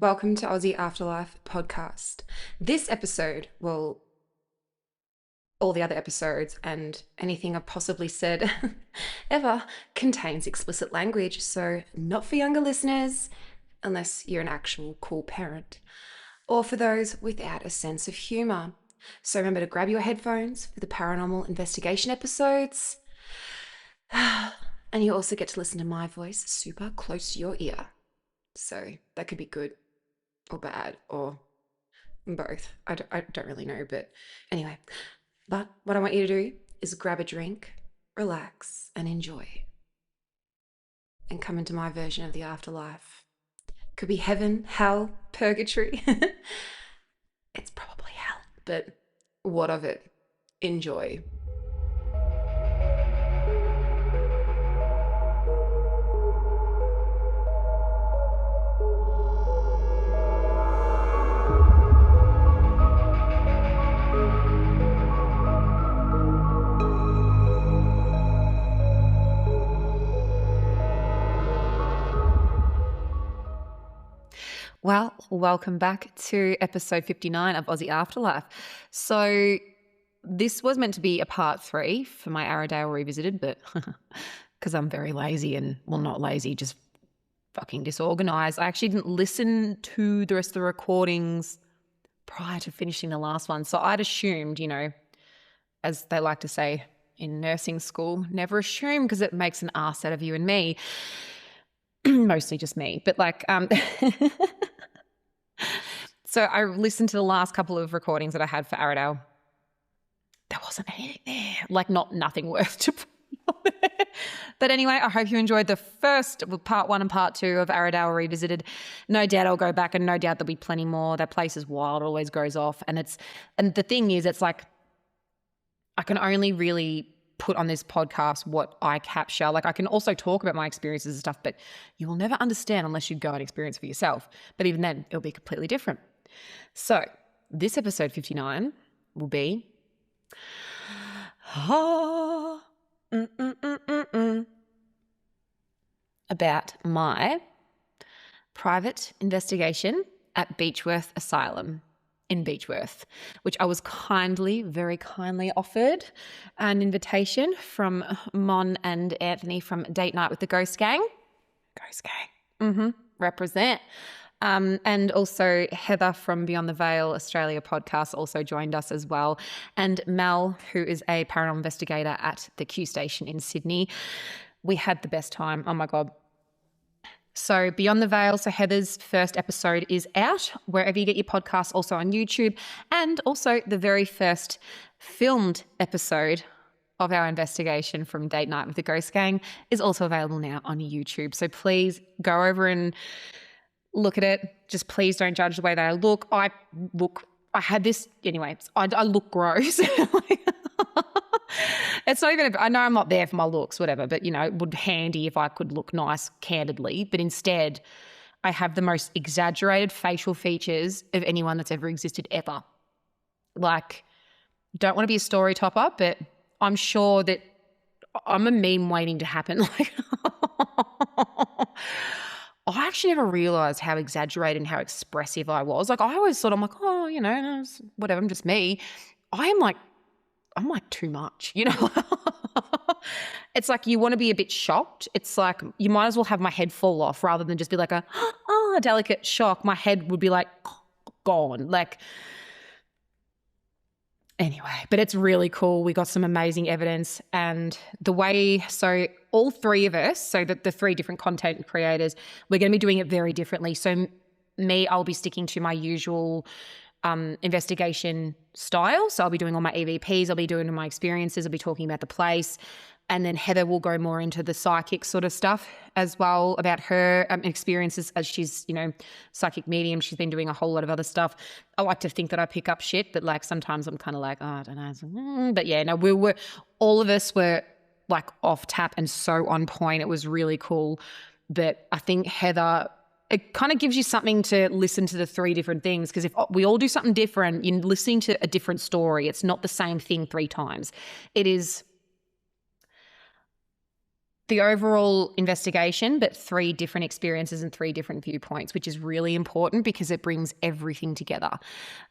Welcome to Aussie Afterlife podcast. This episode, well, all the other episodes and anything I've possibly said ever contains explicit language, so not for younger listeners, unless you're an actual cool parent, or for those without a sense of humour. So remember to grab your headphones for the paranormal investigation episodes. And you also get to listen to my voice super close to your ear. So that could be good or bad or both. I don't really know, but anyway. But what I want you to do is grab a drink, relax, and enjoy. And come into my version of the afterlife. Could be heaven, hell, purgatory. It's probably hell, but what of it? Enjoy. Well, welcome back to episode 59 of Aussie Afterlife. So this was meant to be a part 3 for my Arrowdale Revisited, but because I'm very lazy and, well, not lazy, just fucking disorganized, I actually didn't listen to the rest of the recordings prior to finishing the last one. So I'd assumed, as they like to say in nursing school, never assume because it makes an ass out of you and me. Mostly just me, but so I listened to the last couple of recordings that I had for Arrowdale. There wasn't anything there, nothing worth to put on there. But anyway, I hope you enjoyed the first part 1 and part 2 of Arrowdale Revisited. No doubt I'll go back and no doubt there'll be plenty more. That place is wild, always goes off. And the thing is, it's like I can only really put on this podcast what I capture. I can also talk about my experiences and stuff, but you will never understand unless you go and experience it for yourself. But even then, it'll be completely different. So this episode 59 will be about my private investigation at Beechworth Asylum in Beechworth, which I was very kindly offered an invitation from Mon and Anthony from Date Night with the Ghost Gang. Represent. And also Heather from Beyond the Veil Australia podcast also joined us as well. And Mel, who is a paranormal investigator at the Q Station in Sydney. We had the best time. Oh my God. So Beyond the Veil, so Heather's first episode is out wherever you get your podcasts, also on YouTube. And also the very first filmed episode of our investigation from Date Night with the Ghost Gang is also available now on YouTube. So please go over and look at it. Just please don't judge the way that I look. I had this, anyway, I look gross. It's not even, I know I'm not there for my looks, whatever, but, it would be handy if I could look nice candidly. But instead, I have the most exaggerated facial features of anyone that's ever existed ever. Don't want to be a story topper, but I'm sure that I'm a meme waiting to happen. I actually never realised how exaggerated and how expressive I was. I always thought, I'm like, no, whatever, I'm just me. I'm like too much, It's like you want to be a bit shocked. It's like you might as well have my head fall off rather than just be like a delicate shock. My head would be gone. Anyway, but it's really cool. We got some amazing evidence and so all 3 of us, so the 3 different content creators, we're going to be doing it very differently. So I'll be sticking to my usual investigation style. So I'll be doing all my EVPs, I'll be doing my experiences, I'll be talking about the place. And then Heather will go more into the psychic sort of stuff as well about her experiences as she's, psychic medium. She's been doing a whole lot of other stuff. I like to think that I pick up shit, but sometimes I'm kind of I don't know. But yeah, no, all of us were off tap and so on point. It was really cool. But I think Heather, it kind of gives you something to listen to the 3 different things, because if we all do something different, you're listening to a different story. It's not the same thing 3 times. It is the overall investigation, but 3 different experiences and 3 different viewpoints, which is really important because it brings everything together.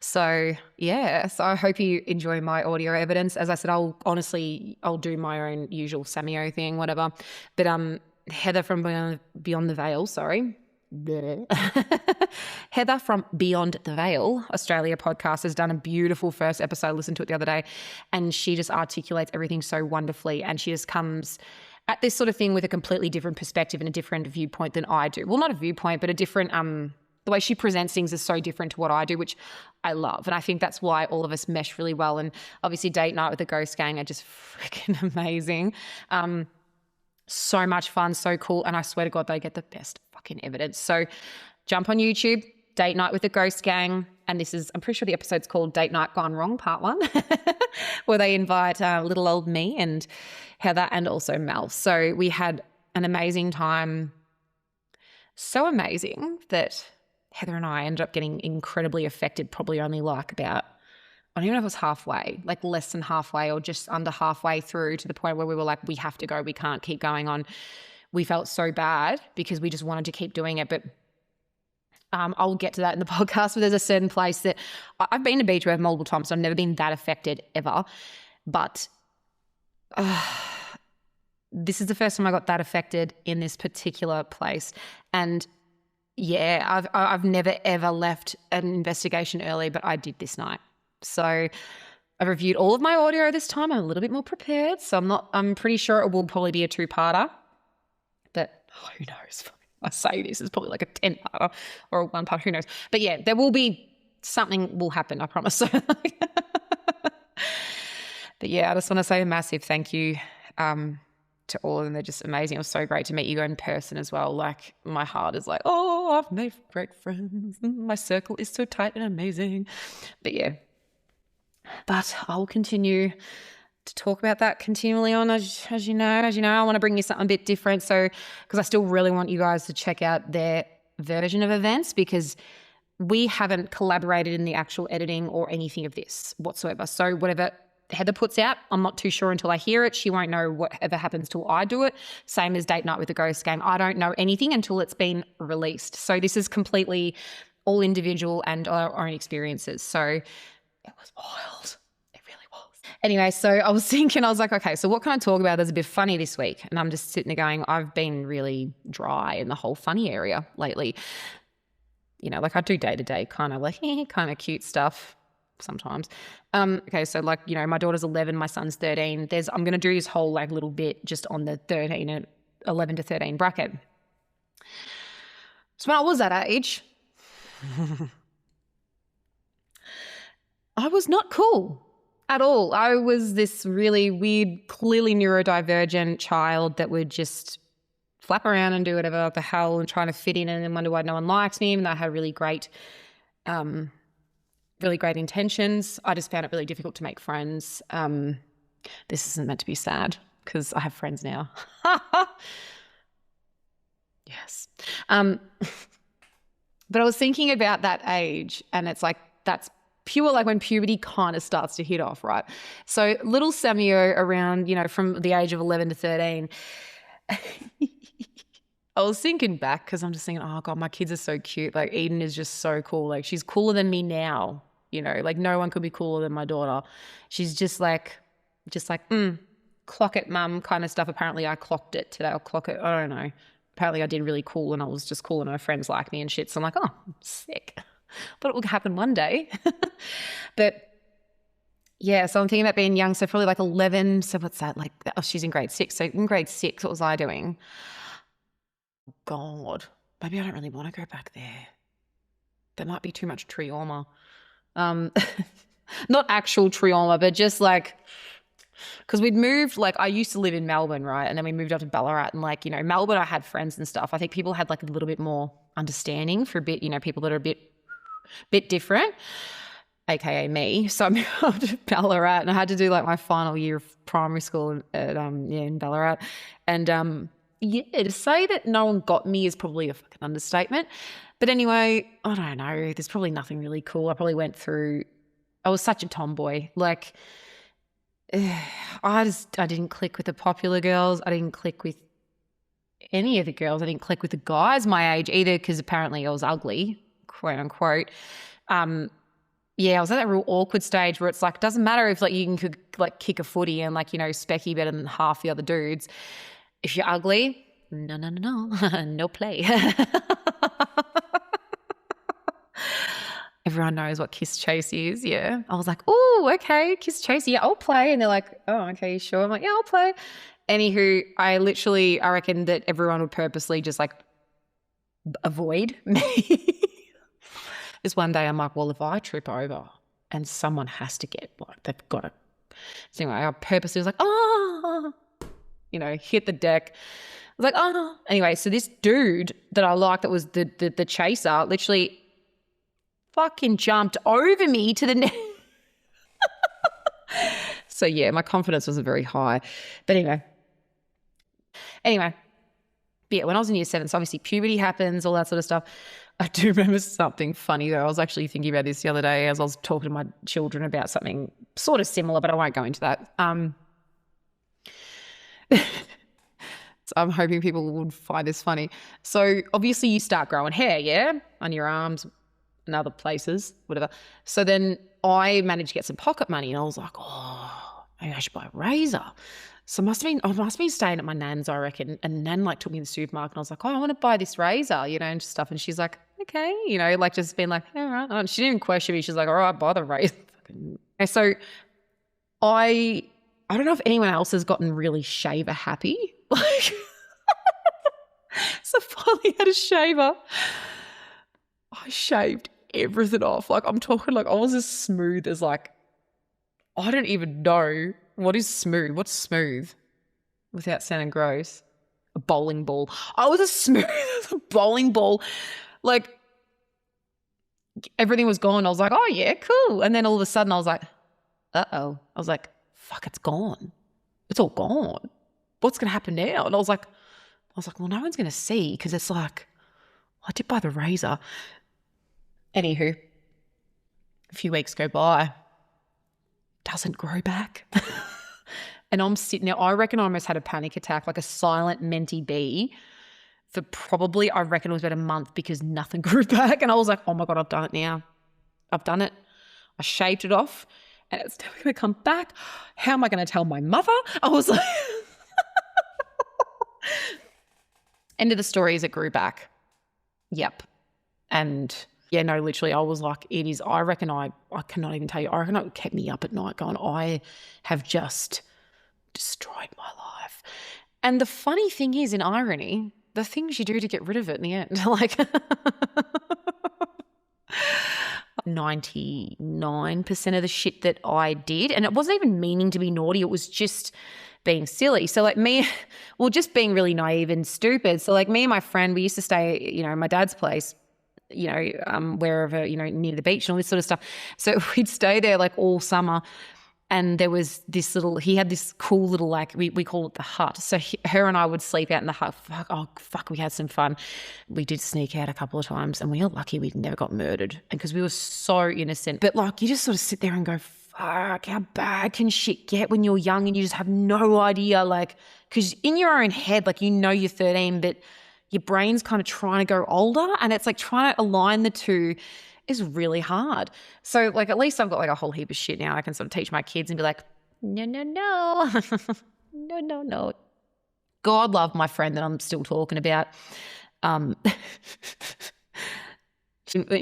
So yeah, so I hope you enjoy my audio evidence. As I said, I'll do my own usual Samio thing, whatever. But Heather from Beyond the Veil, sorry. Heather from Beyond the Veil Australia podcast has done a beautiful first episode. I listened to it the other day, and she just articulates everything so wonderfully, and she just comes at this sort of thing with a completely different perspective and a different viewpoint than I do. Well, not a viewpoint, but a different the way she presents things is so different to what I do, which I love. And I think that's why all of us mesh really well. And obviously Date Night with the Ghost Gang are just freaking amazing. So much fun, so cool. And I swear to God, they get the best fucking evidence. So jump on YouTube, Date Night with the Ghost Gang. And I'm pretty sure the episode's called Date Night Gone Wrong, Part 1, where they invite little old me and Heather and also Mel. So we had an amazing time. So amazing that Heather and I ended up getting incredibly affected, probably only like about, I don't even know if it was halfway, like less than halfway or just under halfway through, to the point where we were like, we have to go, we can't keep going on. We felt so bad because we just wanted to keep doing it. But I'll get to that in the podcast, but there's a certain place that I've been to Beechworth multiple times, so I've never been that affected ever. But this is the first time I got that affected in this particular place. And yeah, I've never ever left an investigation early, but I did this night. So I've reviewed all of my audio this time. I'm a little bit more prepared. So I'm pretty sure it will probably be a 2-parter, but who knows? I say this is probably like a 10-parter or a 1-part, who knows? But yeah, there will be something will happen, I promise. But yeah, I just want to say a massive thank you to all of them. They're just amazing. It was so great to meet you in person as well. Like, my heart is like, oh, I've made great friends. My circle is so tight and amazing. But yeah, but I'll continue to talk about that continually on, as you know, I want to bring you something a bit different. So, because I still really want you guys to check out their version of events, because we haven't collaborated in the actual editing or anything of this whatsoever. So whatever Heather puts out, I'm not too sure until I hear it. She won't know whatever happens till I do it. Same as Date Night with the Ghost Gang. I don't know anything until it's been released. So this is completely all individual and our own experiences. So it was wild. Anyway, so I was thinking, I was like, okay, so what can I talk about that's a bit funny this week? And I'm just sitting there going, I've been really dry in the whole funny area lately. You know, like I do day-to-day kind of like kind of cute stuff sometimes. Okay, so like, you know, my daughter's 11, my son's 13. I'm going to do this whole like little bit just on the 11 to 13 bracket. So when I was that age, I was not cool at all. I was this really weird, clearly neurodivergent child that would just flap around and do whatever the hell and trying to fit in and then wonder why no one likes me. And I had really great intentions. I just found it really difficult to make friends. This isn't meant to be sad because I have friends now. Yes. But I was thinking about that age, and it's like that's pure like when puberty kind of starts to hit off, right? So little Samio around, you know, from the age of 11 to 13, I was thinking back because I'm just thinking, oh God, my kids are so cute. Like Eden is just so cool. Like she's cooler than me now, you know, like no one could be cooler than my daughter. She's just like, clock it, mum kind of stuff. Apparently I clocked it today. I'll clock it. I don't know. Apparently I did really cool and I was just cool and her friends like me and shit. So I'm like, oh, sick. But it will happen one day. But yeah, so I'm thinking about being young. So probably like 11. So what's that? Like, oh, she's in grade 6. So in grade 6, what was I doing? God, maybe I don't really want to go back there. There might be too much trauma. Not actual trauma, but just like, because we'd moved, like I used to live in Melbourne, right? And then we moved up to Ballarat, and like, you know, Melbourne, I had friends and stuff. I think people had like a little bit more understanding for a bit, you know, people that are a bit different, aka me. So I moved up to Ballarat and I had to do like my final year of primary school in Ballarat. And yeah, to say that no one got me is probably a fucking understatement. But anyway, I don't know. There's probably nothing really cool. I was such a tomboy. Like, I didn't click with the popular girls. I didn't click with any of the girls. I didn't click with the guys my age either because apparently I was ugly, quote unquote. Yeah, I was at that real awkward stage where it's like, doesn't matter if like you can like kick a footy and like, you know, specky better than half the other dudes. If you're ugly, no, no play. Everyone knows what kiss chase is. Yeah. I was like, oh, okay, kiss chase. Yeah, I'll play. And they're like, oh, okay, sure. I'm like, yeah, I'll play. Anywho, I reckon that everyone would purposely just like avoid me. This one day I'm like, well, if I trip over and someone has to get like, they've got to. So anyway, I purposely was like, oh, you know, hit the deck. I was like, oh. Anyway, so this dude that I liked that was the chaser literally fucking jumped over me to the net. So yeah, my confidence wasn't very high. But anyway, yeah, when I was in year 7, so obviously puberty happens, all that sort of stuff. I do remember something funny though. I was actually thinking about this the other day as I was talking to my children about something sort of similar, but I won't go into that. So I'm hoping people would find this funny. So obviously you start growing hair, yeah, on your arms and other places, whatever. So then I managed to get some pocket money and I was like, oh, maybe I should buy a razor. So I must have been staying at my nan's, I reckon. And Nan like took me to the supermarket and I was like, oh, I want to buy this razor, you know, and stuff. And she's like, okay, you know, like just being like, all right. And she didn't even question me. She's like, all right, buy the razor. So I don't know if anyone else has gotten really shaver happy. Like, so finally had a shaver. I shaved everything off. Like I'm talking like I was as smooth as like, I don't even know. What is smooth? What's smooth? Without sounding gross. A bowling ball. I was as smooth as a bowling ball. Like, everything was gone. I was like, oh, yeah, cool. And then all of a sudden I was like, uh-oh. I was like, fuck, it's gone. It's all gone. What's going to happen now? And I was like, well, no one's going to see because it's like, I did buy the razor. Anywho, a few weeks go by. Doesn't grow back. And I'm sitting there, I reckon I almost had a panic attack, like a silent mentee bee for probably, I reckon it was about a month because nothing grew back. And I was like, oh my God, I've done it now. I've done it. I shaved it off and it's never going to come back. How am I going to tell my mother? I was like, end of the story is it grew back. Yep. And yeah, no, literally I was like, it is, I reckon I cannot even tell you, I reckon it kept me up at night going, I have just destroyed my life. And the funny thing is, in irony, the things you do to get rid of it in the end, like 99% of the shit that I did, and it wasn't even meaning to be naughty, it was just being silly. So like just being really naive and stupid. So like me and my friend, we used to stay, you know, at my dad's place, you know, wherever, you know, near the beach and all this sort of stuff. So we'd stay there like all summer. And there was this he had this cool little, like, we call it the hut. So her and I would sleep out in the hut. Fuck, we had some fun. We did sneak out a couple of times and we were lucky we never got murdered because we were so innocent. But like, you just sort of sit there and go, fuck, how bad can shit get when you're young and you just have no idea, like, because in your own head, like, you know you're 13, but your brain's kind of trying to go older and it's like trying to align the two is really hard. So like, at least I've got like a whole heap of shit now I can sort of teach my kids and be like, no. No. God love my friend that I'm still talking about. In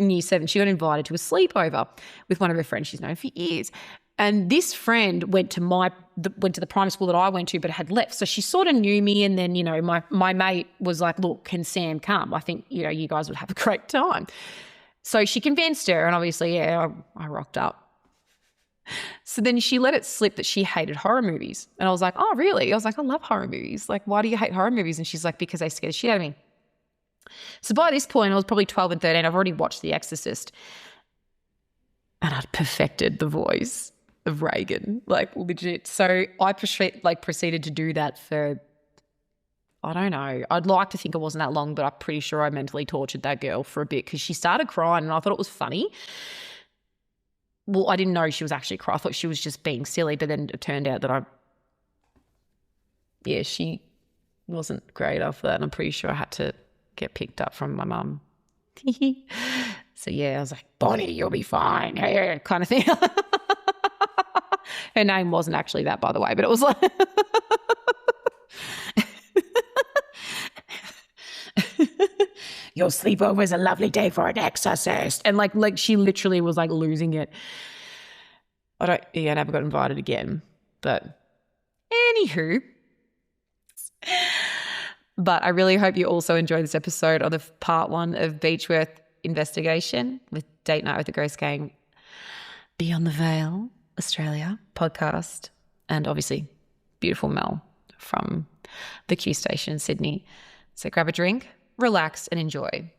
year 7, she got invited to a sleepover with one of her friends she's known for years. And this friend went to the primary school that I went to, but had left. So she sort of knew me. And then, you know, my mate was like, look, can Sam come? I think, you know, you guys would have a great time. So she convinced her, and obviously, yeah, I rocked up. So then she let it slip that she hated horror movies. And I was like, oh, really? I was like, I love horror movies. Like, why do you hate horror movies? And she's like, because they scare the shit out of me. So by this point, I was probably 12 and 13. I've already watched The Exorcist. And I'd perfected the voice of Reagan, like legit. So I proceeded to do that for, I don't know. I'd like to think it wasn't that long, but I'm pretty sure I mentally tortured that girl for a bit because she started crying and I thought it was funny. Well, I didn't know she was actually crying. I thought she was just being silly, but then it turned out that she wasn't great after that. And I'm pretty sure I had to get picked up from my mum. So yeah, I was like, Bonnie, you'll be fine. Yeah, kind of thing. Her name wasn't actually that, by the way, but it was like your sleepover is a lovely day for an exorcist. And like she literally was like losing it. I never got invited again. But anywho. But I really hope you also enjoyed this episode of the part 1 of Beechworth investigation with Date Night with the Ghost Gang, Beyond the Veil Australia podcast, and obviously beautiful Mel from the Q Station in Sydney. So grab a drink, relax, and enjoy.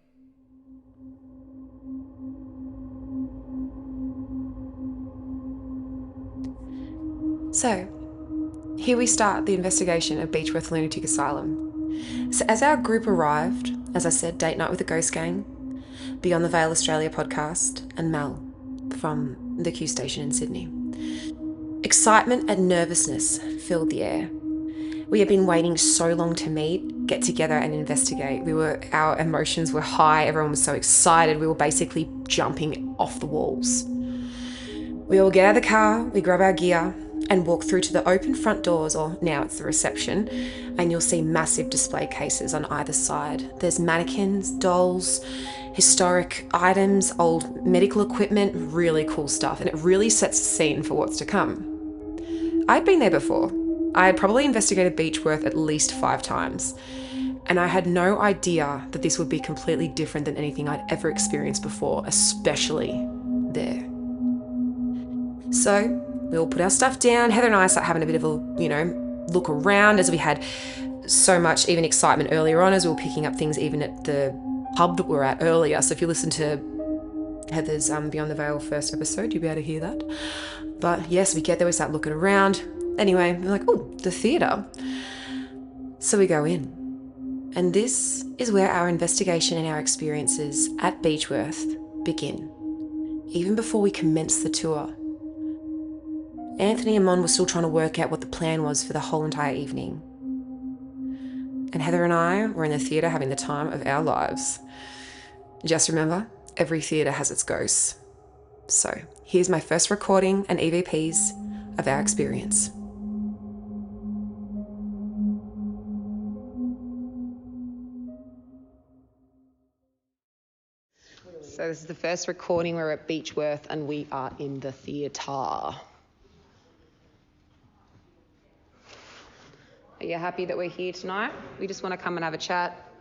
So, here we start the investigation of Beechworth Lunatic Asylum. So, as our group arrived, as I said, Date Night with the Ghost Gang, Beyond the Veil Australia podcast, and Mel from the Q Station in Sydney. Excitement and nervousness filled the air. We had been waiting so long to meet, get together and investigate. Our emotions were high, everyone was so excited, we were basically jumping off the walls. We all get out of the car, we grab our gear and walk through to the open front doors, or now it's the reception, and you'll see massive display cases on either side. There's mannequins, dolls, historic items, old medical equipment, really cool stuff, and it really sets the scene for what's to come. I'd been there before. I had probably investigated Beechworth at least 5 times, and I had no idea that this would be completely different than anything I'd ever experienced before, especially there. So we all put our stuff down. Heather and I start having a bit of a, look around, as we had so much even excitement earlier on, as we were picking up things even at the pub that we were at earlier. So if you listen to Heather's Beyond the Veil first episode, you'll be able to hear that. But yes, we get there, we start looking around. Anyway, we're like, oh, the theatre. So we go in. And this is where our investigation and our experiences at Beechworth begin. Even before we commence the tour, Anthony and Mon were still trying to work out what the plan was for the whole entire evening. And Heather and I were in the theatre having the time of our lives. Just remember, every theatre has its ghosts. So here's my first recording and EVPs of our experience. So this is the first recording. We're at Beechworth and we are in the theatre. Are you happy that we're here tonight? We just want to come and have a chat.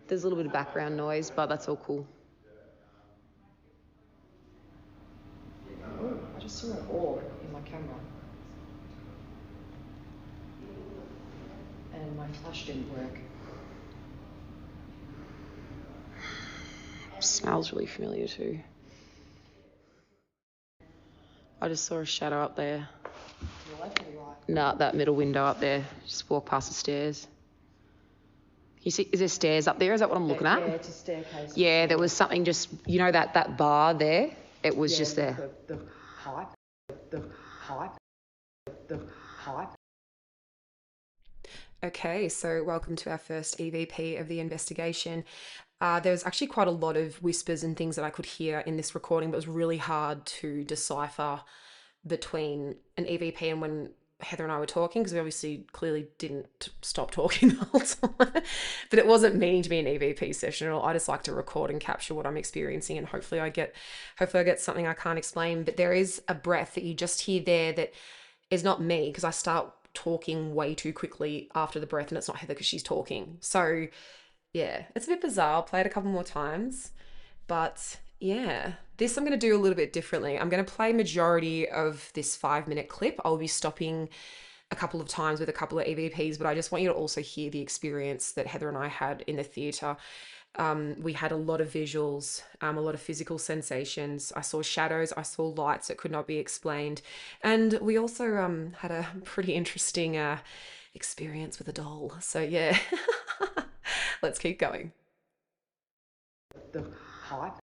There's a little bit of background noise, but that's all cool. Oh, I just saw an orb in my camera. And my flash didn't work. Smells really familiar too. I just saw a shadow up there. Your left or your right? No, that middle window up there. Just walk past the stairs. You see, is there stairs up there? Is that what I'm looking at? Yeah, it's a staircase. Yeah, there was something just, that bar there? It was just there. The pipe. The pipe. Okay, so welcome to our first EVP of the investigation. There was actually quite a lot of whispers and things that I could hear in this recording, but it was really hard to decipher between an EVP and when Heather and I were talking, because we obviously clearly didn't stop talking the whole time. But it wasn't meaning to be an EVP session at all. I just like to record and capture what I'm experiencing, and hopefully I get something I can't explain. But there is a breath that you just hear there that is not me, because I start talking way too quickly after the breath, and it's not Heather because she's talking. So yeah, it's a bit bizarre. I'll play it a couple more times, but yeah, this I'm going to do a little bit differently. I'm going to play majority of this 5-minute clip. I'll be stopping a couple of times with a couple of EVPs, but I just want you to also hear the experience that Heather and I had in the theatre. We had a lot of visuals, a lot of physical sensations. I saw shadows, I saw lights that could not be explained. And we also had a pretty interesting experience with a doll. So yeah, let's keep going. The pipe.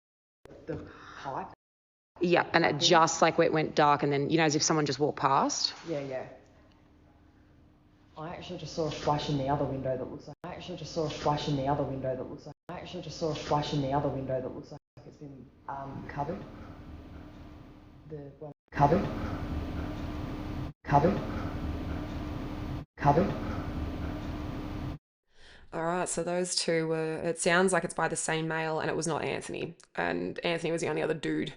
Yeah, and it just like it went dark, and then, as if someone just walked past. Yeah. I actually just saw a flash in the other window that looks like. I actually just saw a flash in the other window that looks like. I actually just saw a flash in the other window that looks like it's been covered. The one covered. Covered. Covered. All right, so those two were, it sounds like it's by the same male, and it was not Anthony. And Anthony was the only other dude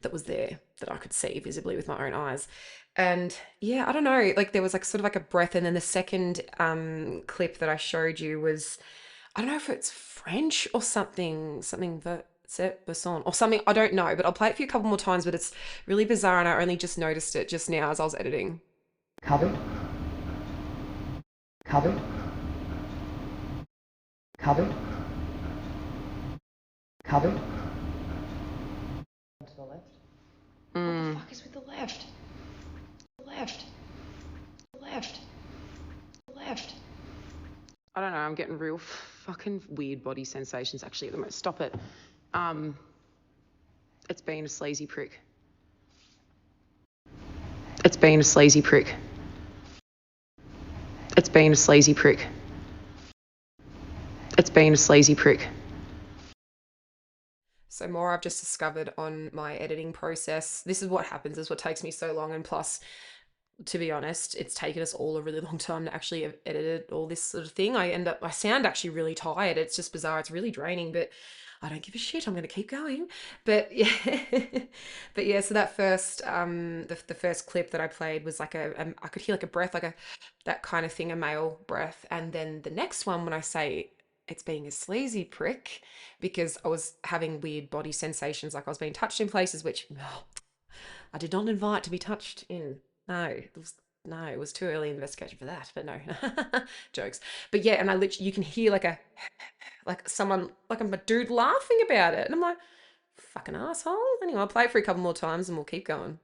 that was there that I could see visibly with my own eyes. And yeah, I don't know, like there was like sort of like a breath, and then the second clip that I showed you was, I don't know if it's French or something Besson or something, I don't know, but I'll play it for you a couple more times, but it's really bizarre, and I only just noticed it just now as I was editing. Covered. Covered. Covered. Covered. To the left. What the fuck is with the left? The left. The left. The left. I don't know, I'm getting real fucking weird body sensations actually at the moment. Stop it. It's been a sleazy prick. It's been a sleazy prick. It's been a sleazy prick. It's been a sleazy prick. So more I've just discovered on my editing process. This is what happens, this is what takes me so long, and plus, to be honest, it's taken us all a really long time to actually have edited all this sort of thing. I sound actually really tired. It's just bizarre. It's really draining, but I don't give a shit. I'm going to keep going. But yeah, but yeah. So that first, the first clip that I played was like I could hear like a breath, like that kind of thing, a male breath. And then the next one, when I say it's being a sleazy prick, because I was having weird body sensations, like I was being touched in places which I did not invite to be touched in. No, it was too early in the investigation for that, but no, jokes. But yeah, and I literally, you can hear like someone, like a dude laughing about it. And I'm like, fucking asshole. Anyway, I'll play it for a couple more times and we'll keep going.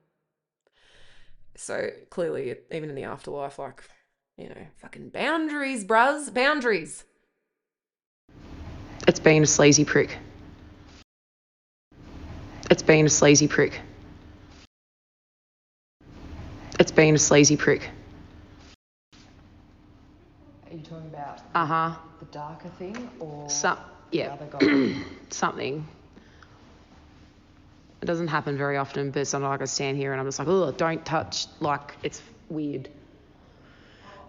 So clearly, even in the afterlife, like, fucking boundaries, bruz, boundaries. It's been a sleazy prick. It's been a sleazy prick. It's been a sleazy prick. Are you talking about Uh-huh. the darker thing or Yeah. the other guy? Something. It doesn't happen very often, but sometimes I stand here and I'm just like, oh, don't touch. Like, it's weird.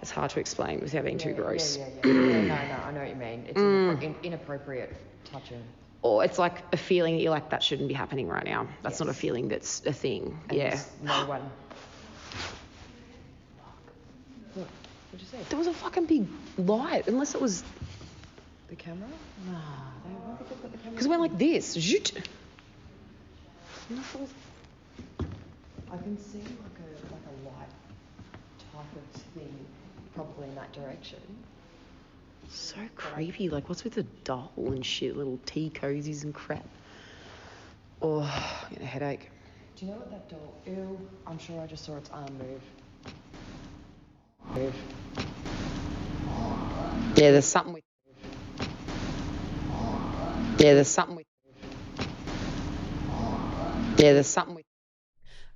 It's hard to explain without being too gross. Yeah, no, I know what you mean. It's inappropriate touching. Or it's like a feeling that you're like, that shouldn't be happening right now. That's not a feeling, that's a thing. And yeah. there's no one. What? What'd you say? There was a fucking big light, unless it was... The camera? Nah, they won't be put the camera. Because it went like this. Zoot. I can see like a light type of thing, probably in that direction. So creepy. Like, what's with the doll and shit? Little tea cozies and crap. Oh, I get a headache. Do you know what that doll? Ew, I'm sure I just saw its arm move. Move. Yeah, there's something with... Yeah, there's something with... Yeah, there's something with...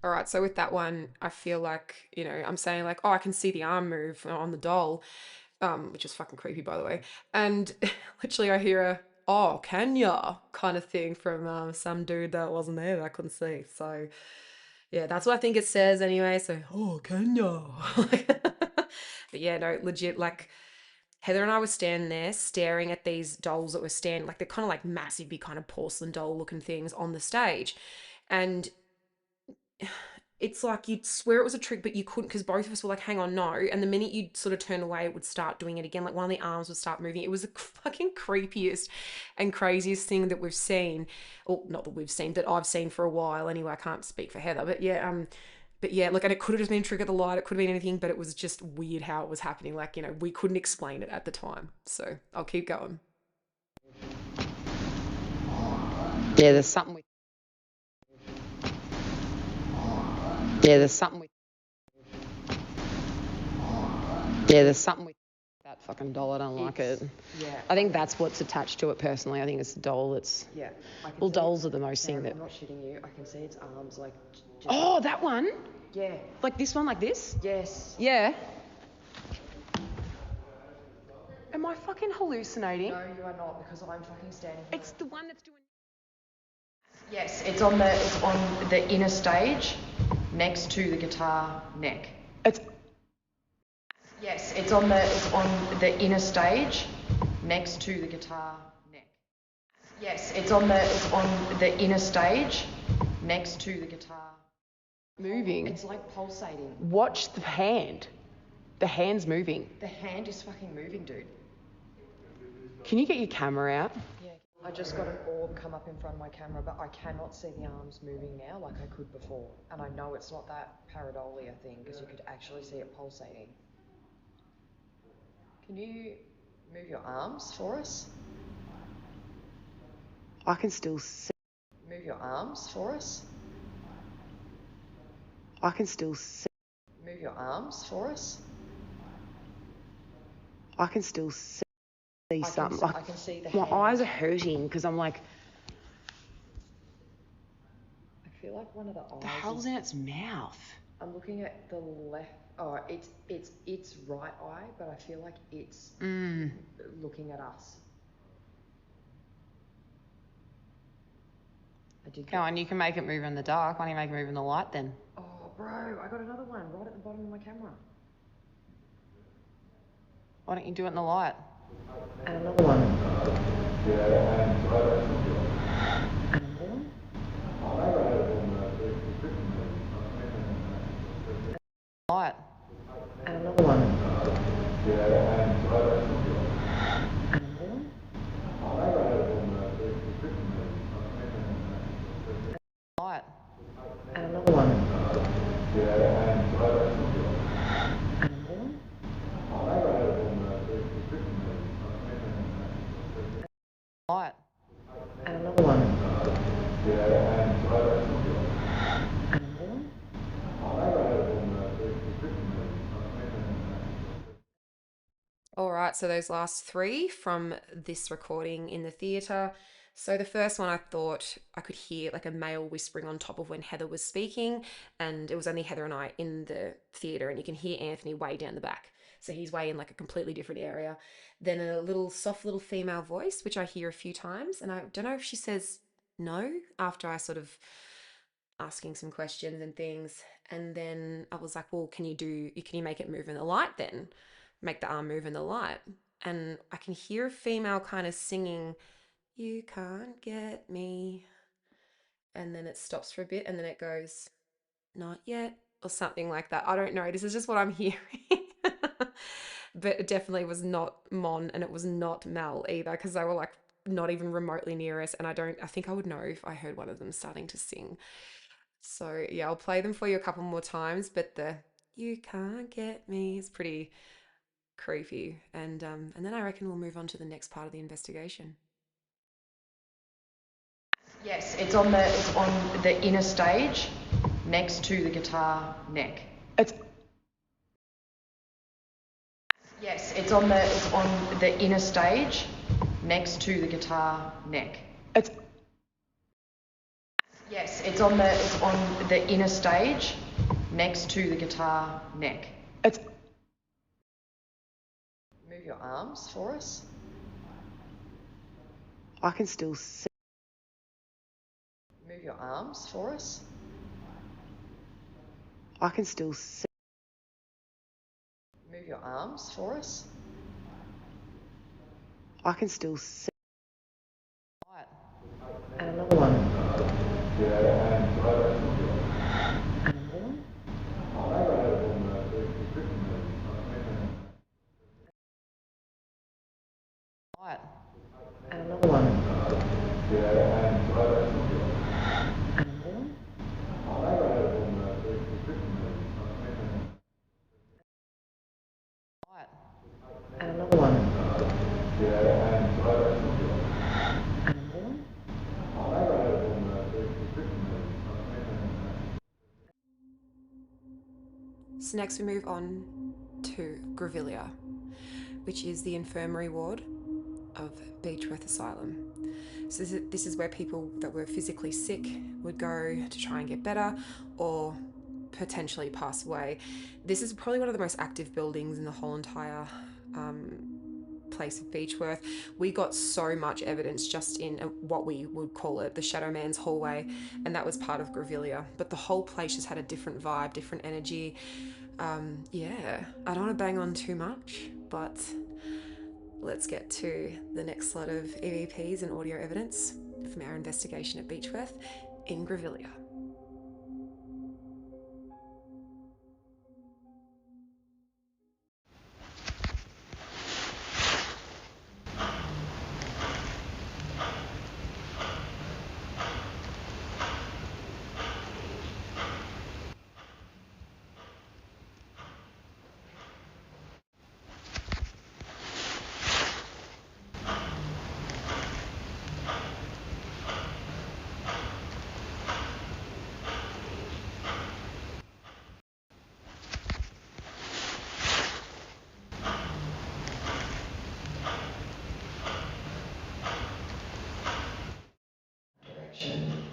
All right, so with that one, I feel like, I'm saying like, oh, I can see the arm move on the doll, which is fucking creepy, by the way. And literally I hear a, oh, can ya? Kind of thing from some dude that wasn't there that I couldn't see. So yeah, that's what I think it says anyway. So, oh, can ya? But yeah, no, legit, like Heather and I were standing there staring at these dolls that were standing, like they're kind of like massive, big kind of porcelain doll looking things on the stage. And it's like you'd swear it was a trick, but you couldn't, because both of us were like, hang on, no. And the minute you'd sort of turn away, it would start doing it again. Like one of the arms would start moving. It was the fucking creepiest and craziest thing that we've seen. Or not that we've seen, that I've seen for a while anyway. I can't speak for Heather, but yeah, look, and it could have just been a trick of the light. It could have been anything, but it was just weird how it was happening. Like, we couldn't explain it at the time. So I'll keep going. Yeah, there's something with... Yeah, there's something with... Yeah, there's something with that fucking doll. I don't like it. Yeah. I think that's what's attached to it personally. I think it's the doll that's... Yeah. Well, dolls are the most thing that... I'm not shitting you. I can see its arms like... Oh, that one? Yeah. Like this one, like this? Yes. Yeah. Am I fucking hallucinating? No, you are not, because I'm fucking standing here. It's the one that's doing. Yes, it's on the inner stage, next to the guitar neck. Yes, it's on the inner stage, next to the guitar neck. Yes, it's on the inner stage, next to the guitar. Moving. It's like pulsating. Watch the hand. The hand's moving. The hand is fucking moving, dude. Can you get your camera out? Yeah. I just got an orb come up in front of my camera, but I cannot see the arms moving now like I could before. And I know it's not that pareidolia thing because you could actually see it pulsating. Can you move your arms for us? I can still see. Move your arms for us? I can still see. Move your arms for us? I can still see something. I can see the My hand. eyes are hurting because I'm like, I feel like one of the eyes. the hell's in its mouth? I'm looking at the left. Oh, it's right eye, but I feel like it's looking at us. I did. Go on, you can make it move in the dark. Why don't you make it move in the light then? Oh, bro, I got another one right at the bottom of my camera. Why don't you do it in the light? And another one. And another one. Light. And another one. And another one. Light. And another one. And another one. Light. And another one. And another one. All right, so those last three from this recording in the theatre. So the first one, I thought I could hear like a male whispering on top of when Heather was speaking, and it was only Heather and I in the theatre, and you can hear Anthony way down the back. So he's way in like a completely different area. Then a little soft little female voice, which I hear a few times, and I don't know if she says no after I sort of asking some questions and things. And then I was like, well, can you make it move in the light then? Make the arm move in the light. And I can hear a female kind of singing, "You can't get me." And then it stops for a bit and then it goes, "Not yet," or something like that. I don't know. This is just what I'm hearing. But it definitely was not Mon and it was not Mel either, because they were like not even remotely near us. And I think I would know if I heard one of them starting to sing. So yeah, I'll play them for you a couple more times, but the "You can't get me" is pretty creepy. And then I reckon we'll move on to the next part of the investigation. Yes, it's on the inner stage, next to the guitar neck. Yes, it's on the inner stage, next to the guitar neck. Yes, it's on the inner stage, next to the guitar neck. Move your arms for us. I can still see. Move your arms for us. I can still see. Move your arms for us. I can still see. And another one. And another one. And another one. And another one. And another one. And another one. So next we move on to Grevillea, which is the infirmary ward of Beechworth Asylum. So this is where people that were physically sick would go to try and get better or potentially pass away. This is probably one of the most active buildings in the whole entire place of Beechworth, we got so much evidence just in what we would call it the Shadow Man's hallway, and that was part of Grevillea. But the whole place just had a different vibe, different energy. Yeah, I don't want to bang on too much, but let's get to the next lot of EVPs and audio evidence from our investigation at Beechworth in Grevillea.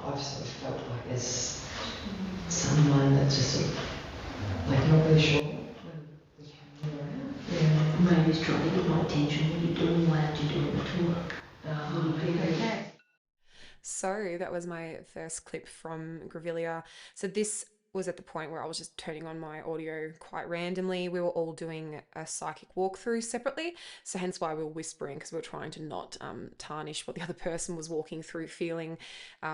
I've sort of felt like there's someone that's just sort of like not really sure when the camera around. Yeah. Maybe he's trying to get my attention. What are you doing? Why aren't you doing the tour? Okay. So that was my first clip from Grevillea. So this was at the point where I was just turning on my audio quite randomly. We were all doing a psychic walkthrough separately, so hence why we were whispering, because we were trying to not tarnish what the other person was walking through feeling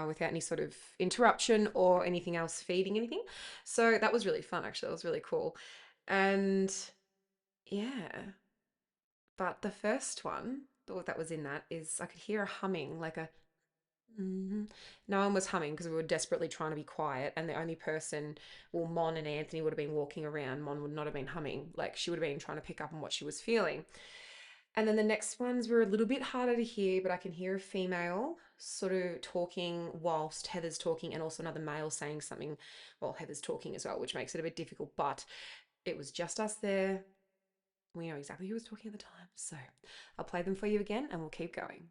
without any sort of interruption or anything else feeding anything. So that was really fun, actually. It was really cool. And yeah, but the first one that was in that is I could hear a humming, like a no one was humming because we were desperately trying to be quiet, and the only person, well, Mon and Anthony would have been walking around. Mon would not have been humming. Like, she would have been trying to pick up on what she was feeling. And then the next ones were a little bit harder to hear, but I can hear a female sort of talking whilst Heather's talking, and also another male saying something while Heather's talking as well, which makes it a bit difficult. But it was just us there. We know exactly who was talking at the time. So I'll play them for you again, and we'll keep going.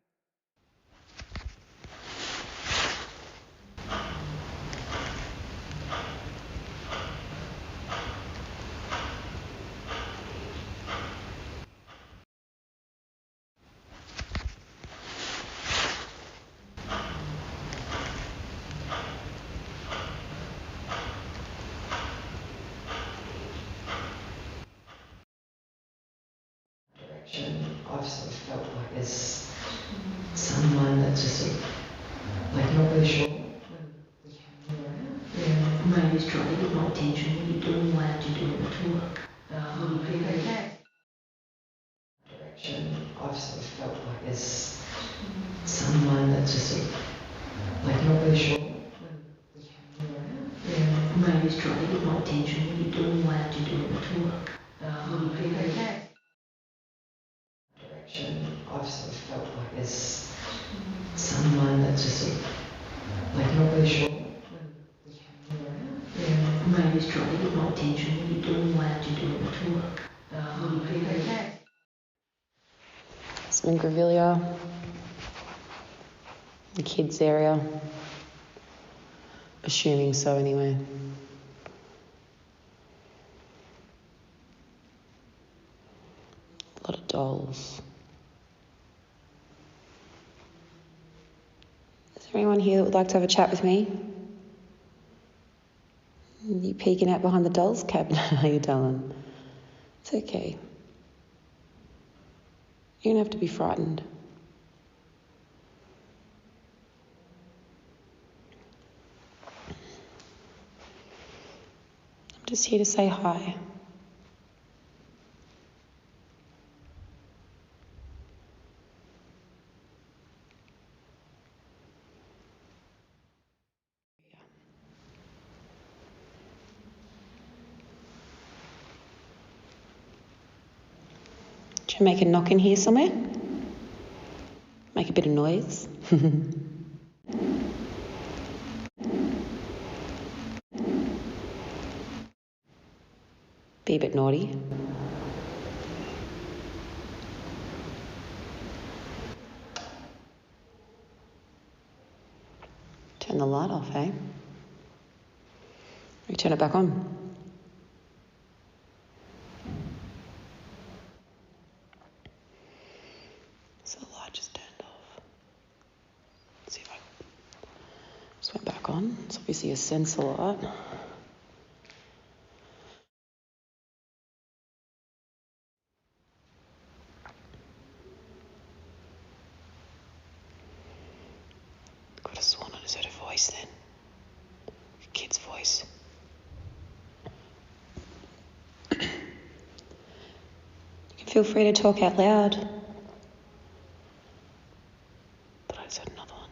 I've sort of felt like there's someone that's just sort of like not really sure when the camera around. Yeah. Maybe he's trying to get my attention. What are you doing? Why aren't you doing the tour? Okay. I've sort of felt like there's someone that's just sort of like not really sure when the camera around. Yeah. Maybe he's trying to get my attention. What are you doing? Why aren't you doing the tour? Okay. I've sort of felt like there's someone that's just sort of like not really sure when the camera around. Yeah. Maybe he's trying to get my attention. What are you doing? Why aren't you doing the tour? Okay. It's in Grevillea, the kids area. Assuming so anyway. A lot of dolls. Is there anyone here that would like to have a chat with me? You peeking out behind the dolls cabinet, are you, darling? It's okay. You don't have to be frightened. I'm just here to say hi. Should I make a knock in here somewhere? Make a bit of noise. Be a bit naughty. Turn the light off, eh? Or you turn it back on. on. It's obviously a sensor light. Could have sworn I just heard a voice then. A kid's voice. You can feel free to talk out loud. But I just heard another one.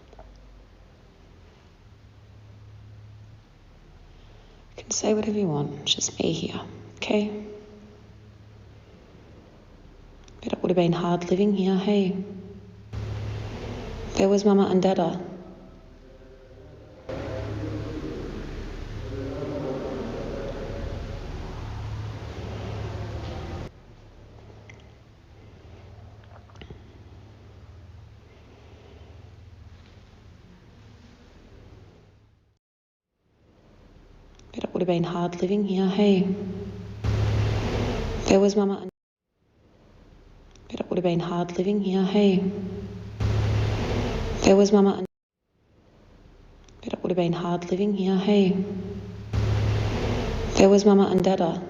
You can say whatever you want. It's just me here, okay? Bet it would have been hard living here, hey? There was Mama and Dada. Bet it would have been hard living here, hey? There was Mama and Bet it would have been hard living here, hey? There was Mama and Bet it would have been hard living here, hey? There was Mama and Dada.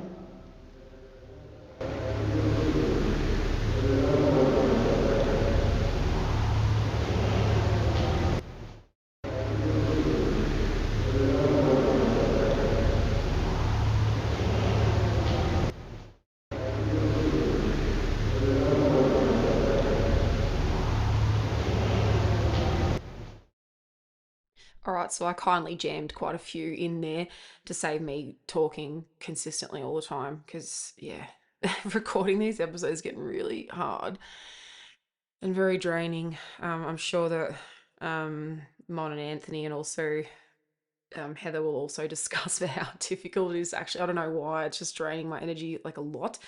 All right, so I kindly jammed quite a few in there to save me talking consistently all the time because, yeah, recording these episodes is getting really hard and very draining. I'm sure that Mon and Anthony and also Heather will also discuss how difficult it is. Actually, I don't know why, it's just draining my energy like a lot.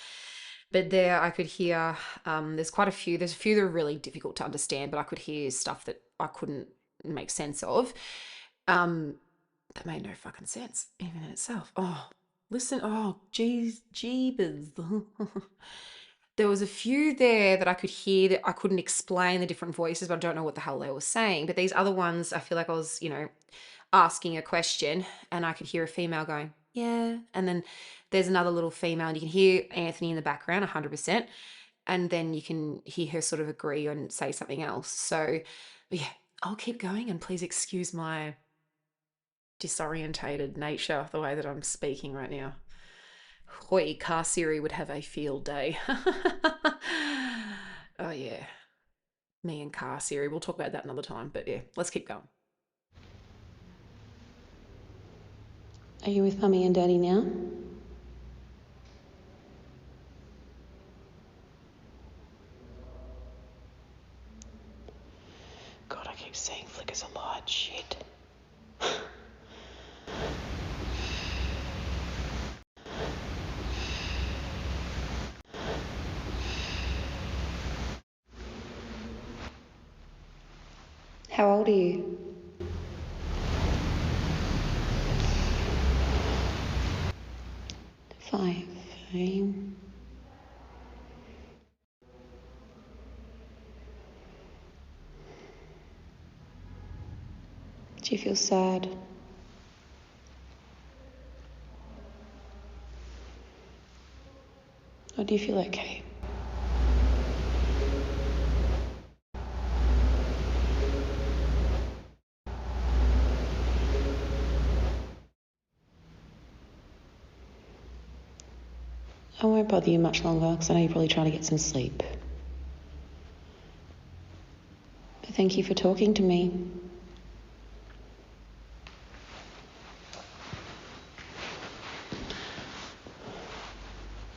But there I could hear, there's quite a few, there's a few that are really difficult to understand, but I could hear stuff that I couldn't make sense of. That made no fucking sense, even in itself. Oh, listen, oh, geez, jeebers. There was a few there that I could hear that I couldn't explain the different voices, but I don't know what the hell they were saying. But these other ones, I feel like I was, asking a question and I could hear a female going, yeah. And then there's another little female and you can hear Anthony in the background 100%. And then you can hear her sort of agree and say something else. So, yeah, I'll keep going and please excuse my disorientated nature, the way that I'm speaking right now. Hoi, car Siri would have a field day. Oh, yeah. Me and car Siri. We'll talk about that another time. But yeah, let's keep going. Are you with Mummy and Daddy now? God, I keep seeing flickers of light. Shit. How old are you? Five. Okay. Do you feel sad? Or do you feel okay? I won't bother you much longer because I know you're probably trying to get some sleep. But thank you for talking to me.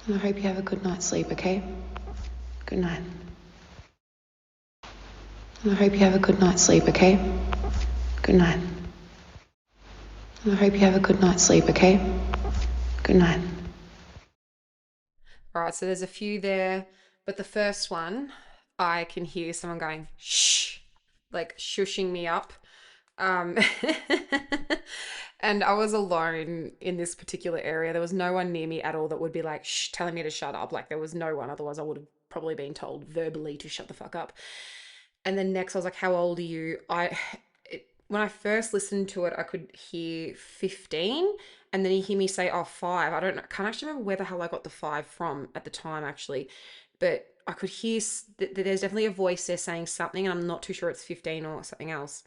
And I hope you have a good night's sleep, okay? Good night. And I hope you have a good night's sleep, okay? Good night. And I hope you have a good night's sleep, okay? Good night. All right, so there's a few there, but the first one, I can hear someone going, shh, like shushing me up. Um, and I was alone in this particular area. There was no one near me at all that would be like, shh, telling me to shut up. Like there was no one. Otherwise, I would have probably been told verbally to shut the fuck up. And then next, I was like, how old are you? when I first listened to it, I could hear 15, and then you hear me say, oh, 5. I don't know, can't actually remember where the hell I got the 5 from at the time, actually. But I could hear that there's definitely a voice there saying something, and I'm not too sure it's 15 or something else.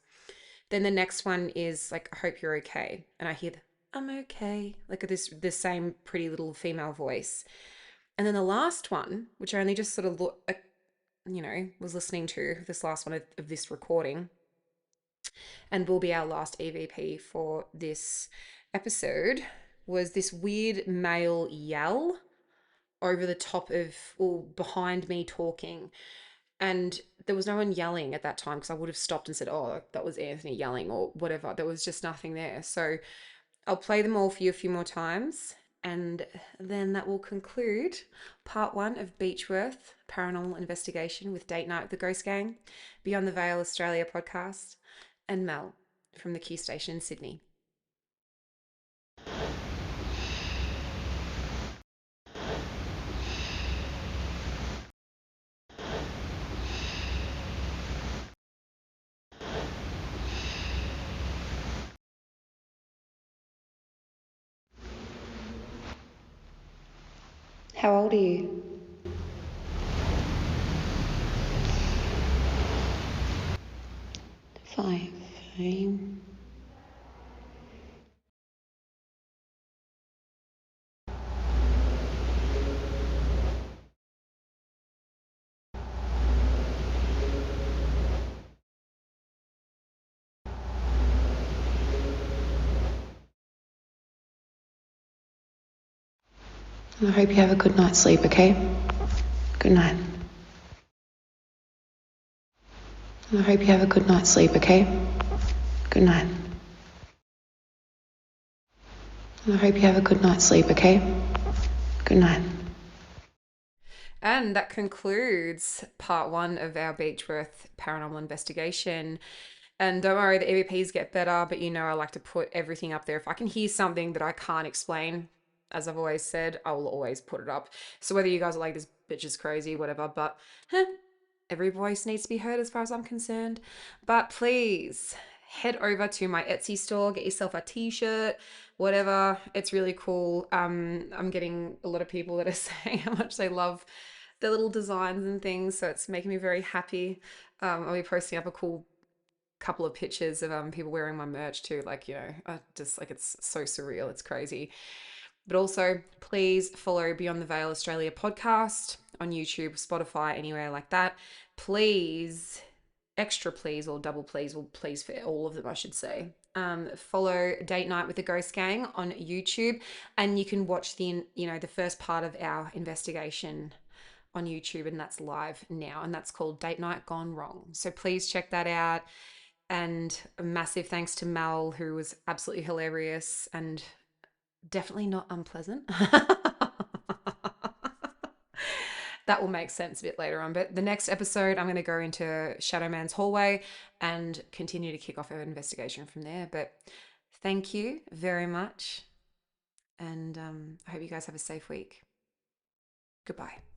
Then the next one is like, I hope you're okay. And I hear, I'm okay, like this same pretty little female voice. And then the last one, which I only just sort of was listening to this last one of this recording, and will be our last EVP for this episode, was this weird male yell over the top of or behind me talking. And there was no one yelling at that time because I would have stopped and said, oh, that was Anthony yelling or whatever. There was just nothing there. So I'll play them all for you a few more times. And then that will conclude part 1 of Beechworth Paranormal Investigation with Date Night with the Ghost Gang, Beyond the Veil Australia podcast, and Mel from the Q Station in Sydney. How old are you? 5. I hope you have a good night's sleep, okay? Good night. I hope you have a good night's sleep, okay? Good night. I hope you have a good night's sleep, okay? Good night. And that concludes part 1 of our Beechworth paranormal investigation. And don't worry, the EVPs get better, but I like to put everything up there. If I can hear something that I can't explain, as I've always said, I will always put it up. So whether you guys are like, this bitch is crazy, whatever, but every voice needs to be heard as far as I'm concerned. But please head over to my Etsy store, get yourself a t-shirt, whatever. It's really cool. I'm getting a lot of people that are saying how much they love the little designs and things, so it's making me very happy. I'll be posting up a cool couple of pictures of people wearing my merch too. Like, just like, it's so surreal, it's crazy. But also, please follow Beyond the Veil Australia podcast on YouTube, Spotify, anywhere like that. Please, extra please, or double please, or please for all of them, I should say. Follow Date Night with the Ghost Gang on YouTube, and you can watch the first part of our investigation on YouTube, and that's live now, and that's called Date Night Gone Wrong. So please check that out. And a massive thanks to Mel, who was absolutely hilarious and definitely not unpleasant. That will make sense a bit later on. But the next episode, I'm going to go into Shadow Man's hallway and continue to kick off our investigation from there. But thank you very much. And I hope you guys have a safe week. Goodbye.